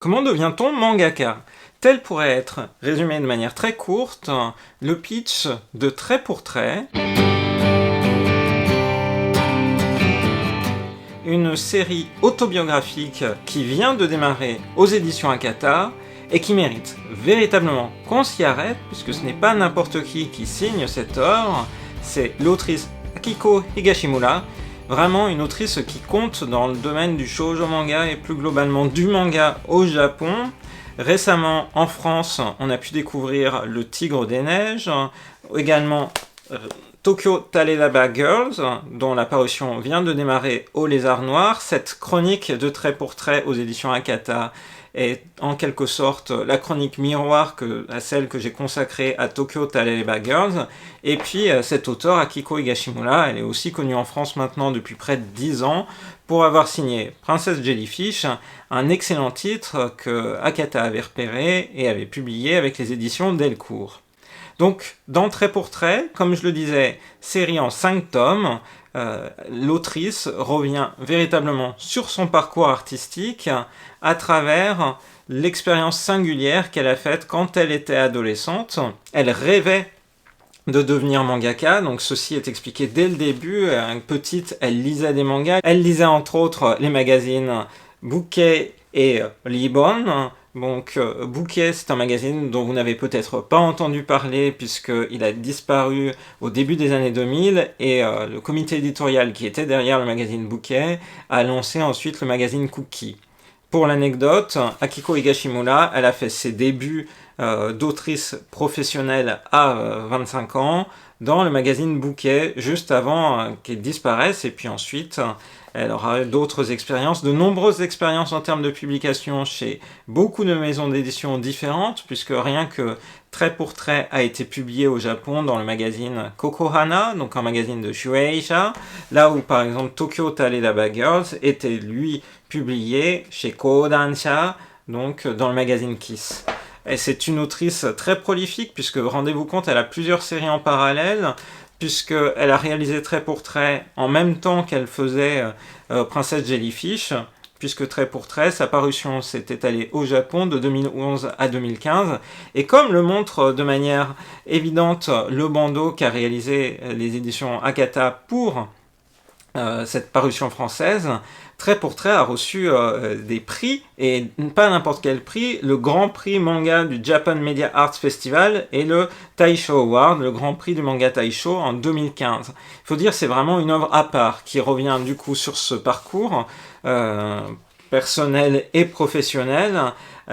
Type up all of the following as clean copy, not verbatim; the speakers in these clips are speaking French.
Comment devient-on mangaka? Tel pourrait être, résumé de manière très courte, le pitch de Trait pour Trait, une série autobiographique qui vient de démarrer aux éditions Akata et qui mérite véritablement qu'on s'y arrête, puisque ce n'est pas n'importe qui signe cette œuvre, c'est l'autrice Akiko Higashimura, vraiment une autrice qui compte dans le domaine du shoujo manga et plus globalement du manga au Japon. Récemment, en France, on a pu découvrir Le Tigre des Neiges, également Tokyo Talelaba Girls, dont la parution vient de démarrer au Lézard Noir. Cette chronique de Trait pour Trait aux éditions Akata est en quelque sorte la chronique miroir à celle que j'ai consacrée à Tokyo Talelaba Girls. Et puis cet auteur, Akiko Higashimura, elle est aussi connue en France maintenant depuis près de 10 ans pour avoir signé Princess Jellyfish, un excellent titre que Akata avait repéré et avait publié avec les éditions Delcourt. Donc, dans Trait pour Trait, comme je le disais, série en 5 tomes, l'autrice revient véritablement sur son parcours artistique à travers l'expérience singulière qu'elle a faite quand elle était adolescente. Elle rêvait de devenir mangaka, donc ceci est expliqué dès le début. Petite, elle lisait des mangas. Elle lisait entre autres les magazines Bouquet et Libon. Donc Bouquet, c'est un magazine dont vous n'avez peut-être pas entendu parler puisqu'il a disparu au début des années 2000 et le comité éditorial qui était derrière le magazine Bouquet a lancé ensuite le magazine Cookie. Pour l'anecdote, Akiko Higashimura, elle a fait ses débuts d'autrice professionnelle à 25 ans dans le magazine Bouquet, juste avant qu'elle disparaisse, et puis ensuite elle aura eu d'autres expériences, de nombreuses expériences en termes de publication chez beaucoup de maisons d'édition différentes, puisque rien que Trait pour Trait a été publié au Japon dans le magazine Kokohana, donc un magazine de Shueisha, là où par exemple Tokyo Talelaba Girls était lui publié chez Kodansha, donc dans le magazine Kiss. Et c'est une autrice très prolifique, puisque rendez-vous compte, elle a plusieurs séries en parallèle, puisqu'elle a réalisé Trait pour Trait en même temps qu'elle faisait Princess Jellyfish, puisque Trait pour Trait, sa parution s'est étalée au Japon de 2011 à 2015, et comme le montre de manière évidente le bandeau qu'a réalisé les éditions Akata pour cette parution française, Trait pour Trait a reçu des prix, et pas n'importe quel prix, le grand prix manga du Japan Media Arts Festival et le Taisho Award, le grand prix du manga Taisho en 2015. Il faut dire c'est vraiment une œuvre à part qui revient du coup sur ce parcours personnel et professionnel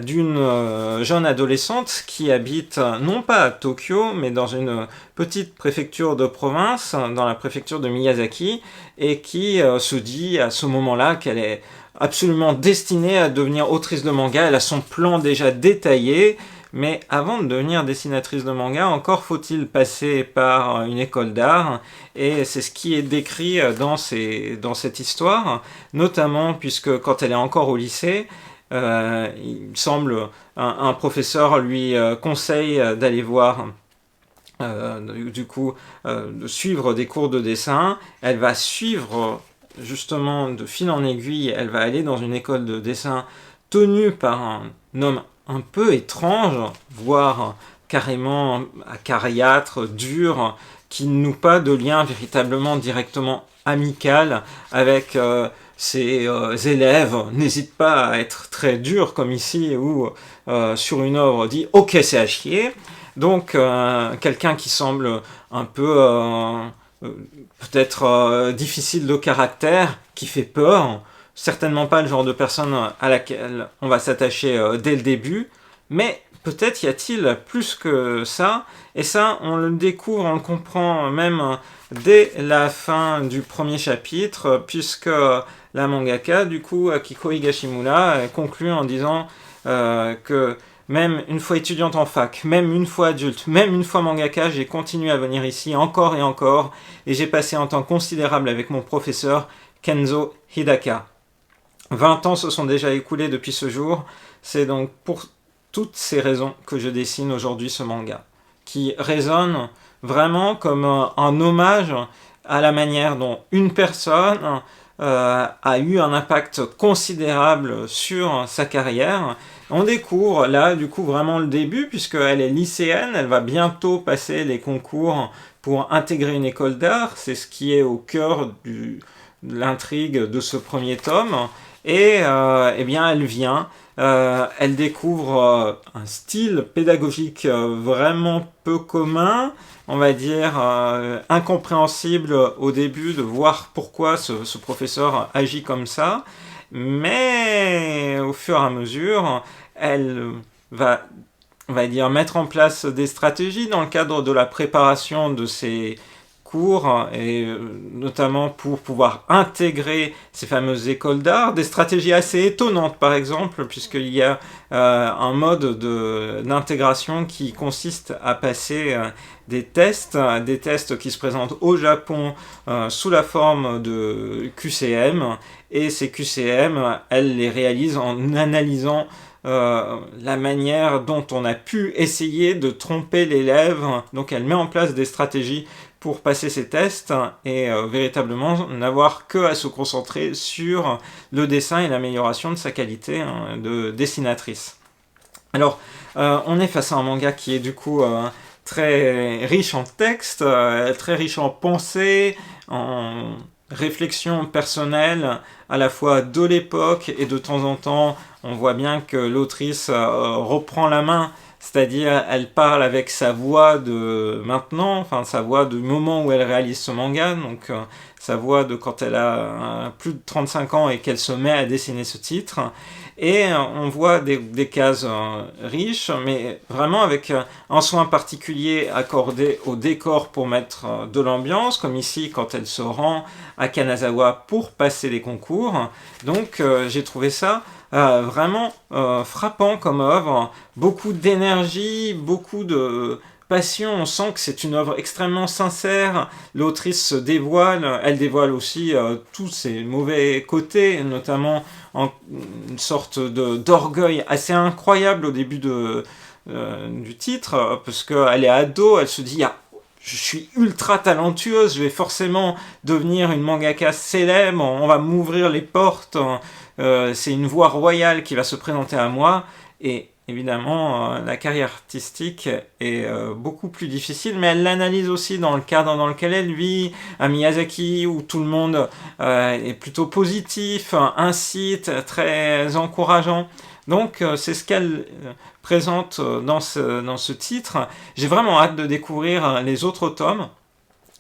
d'une jeune adolescente qui habite non pas à Tokyo, mais dans une petite préfecture de province, dans la préfecture de Miyazaki, et qui se dit à ce moment-là qu'elle est absolument destinée à devenir autrice de manga. Elle a son plan déjà détaillé, mais avant de devenir dessinatrice de manga, encore faut-il passer par une école d'art, et c'est ce qui est décrit dans cette histoire, notamment puisque quand elle est encore au lycée, il semble un professeur lui conseille d'aller voir de suivre des cours de dessin. Elle va suivre justement de fil en aiguille, elle va aller dans une école de dessin tenue par un homme un peu étrange, voire carrément acariâtre, dur, qui ne noue pas de lien véritablement directement amical avec ses élèves. N'hésite pas à être très dur comme ici, où sur une œuvre dit « ok, c'est à chier ». Donc quelqu'un qui semble un peu peut-être difficile de caractère, qui fait peur, certainement pas le genre de personne à laquelle on va s'attacher dès le début, mais peut-être y a-t-il plus que ça, et ça on le découvre, on le comprend même dès la fin du premier chapitre, puisque la mangaka, du coup, Akiko Higashimura, conclut en disant que même une fois étudiante en fac, même une fois adulte, même une fois mangaka, j'ai continué à venir ici encore et encore, et j'ai passé un temps considérable avec mon professeur Kenzo Hidaka. 20 ans se sont déjà écoulés depuis ce jour, c'est donc pour toutes ces raisons que je dessine aujourd'hui ce manga, qui résonne vraiment comme un hommage à la manière dont une personne a eu un impact considérable sur sa carrière. On découvre là du coup vraiment le début, puisqu'elle est lycéenne, elle va bientôt passer les concours pour intégrer une école d'art, c'est ce qui est au cœur de l'intrigue de ce premier tome, et eh bien elle vient, elle découvre un style pédagogique vraiment peu commun, on va dire incompréhensible au début de voir pourquoi ce professeur agit comme ça, mais au fur et à mesure, elle va, on va dire, mettre en place des stratégies dans le cadre de la préparation de ses cours, et notamment pour pouvoir intégrer ces fameuses écoles d'art, des stratégies assez étonnantes par exemple, puisqu'il y a un mode d'intégration qui consiste à passer des tests qui se présentent au Japon sous la forme de QCM, et ces QCM, elle les réalise en analysant la manière dont on a pu essayer de tromper l'élève. Donc elle met en place des stratégies pour passer ces tests et véritablement n'avoir que à se concentrer sur le dessin et l'amélioration de sa qualité de dessinatrice. Alors, on est face à un manga qui est du coup très riche en texte, très riche en pensée, en réflexion personnelle, à la fois de l'époque, et de temps en temps, on voit bien que l'autrice reprend la main, c'est-à-dire elle parle avec sa voix de maintenant, enfin sa voix du moment où elle réalise ce manga, donc sa voix de quand elle a plus de 35 ans et qu'elle se met à dessiner ce titre. Et on voit des cases riches, mais vraiment avec un soin particulier accordé au décor pour mettre de l'ambiance, comme ici quand elle se rend à Kanazawa pour passer les concours. Donc j'ai trouvé ça vraiment frappant comme œuvre, beaucoup d'énergie, beaucoup de passion, on sent que c'est une œuvre extrêmement sincère, l'autrice se dévoile, elle dévoile aussi tous ses mauvais côtés, notamment une sorte d'orgueil assez incroyable au début du titre, parce qu'elle est ado, elle se dit je suis ultra talentueuse, je vais forcément devenir une mangaka célèbre, on va m'ouvrir les portes, c'est une voie royale qui va se présenter à moi, et évidemment, la carrière artistique est beaucoup plus difficile, mais elle l'analyse aussi dans le cadre dans lequel elle vit, à Miyazaki, où tout le monde est plutôt positif, incite, très encourageant. Donc c'est ce qu'elle présente dans ce titre. J'ai vraiment hâte de découvrir les autres tomes,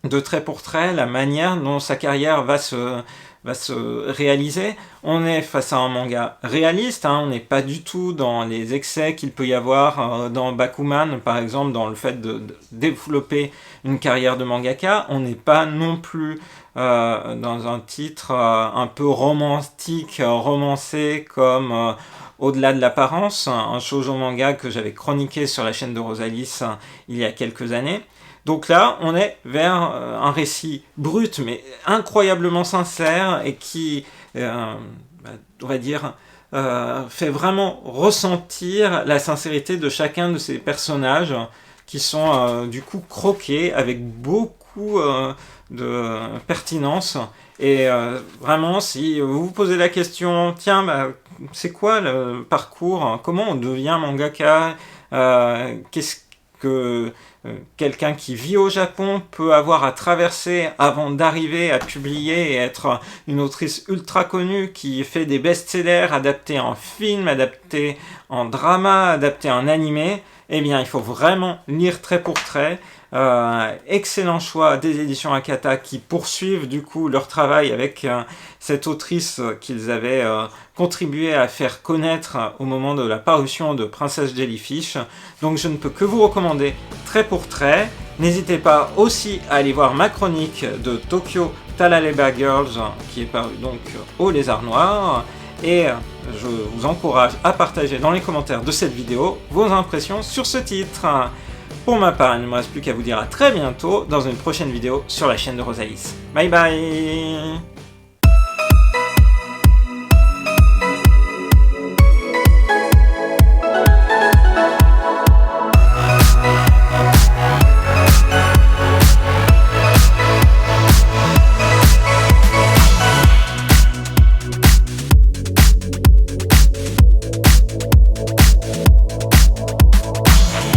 de trait pour trait, la manière dont sa carrière va se réaliser. On est face à un manga réaliste, on n'est pas du tout dans les excès qu'il peut y avoir dans Bakuman, par exemple, dans le fait de développer une carrière de mangaka. On n'est pas non plus dans un titre un peu romantique, romancé, comme Au-delà de l'apparence, un shoujo manga que j'avais chroniqué sur la chaîne de Rosalis il y a quelques années. Donc là, on est vers un récit brut, mais incroyablement sincère, et qui, on va dire, fait vraiment ressentir la sincérité de chacun de ces personnages, qui sont du coup croqués avec beaucoup de pertinence. Et vraiment, si vous vous posez la question, tiens, c'est quoi le parcours, comment on devient mangaka, qu'est-ce que quelqu'un qui vit au Japon peut avoir à traverser avant d'arriver à publier et être une autrice ultra connue qui fait des best-sellers adaptés en film, adaptés en drama, adaptés en animé, eh bien il faut vraiment lire trait pour trait. Excellent choix des éditions Akata qui poursuivent du coup leur travail avec cette autrice qu'ils avaient contribué à faire connaître au moment de la parution de Princess Jellyfish. Donc je ne peux que vous recommander trait pour trait. N'hésitez pas aussi à aller voir ma chronique de Tokyo Talaleba Girls qui est parue donc au Lézard Noir. Et je vous encourage à partager dans les commentaires de cette vidéo vos impressions sur ce titre. Pour ma part, il ne me reste plus qu'à vous dire à très bientôt dans une prochaine vidéo sur la chaîne de Rosalis. Bye bye.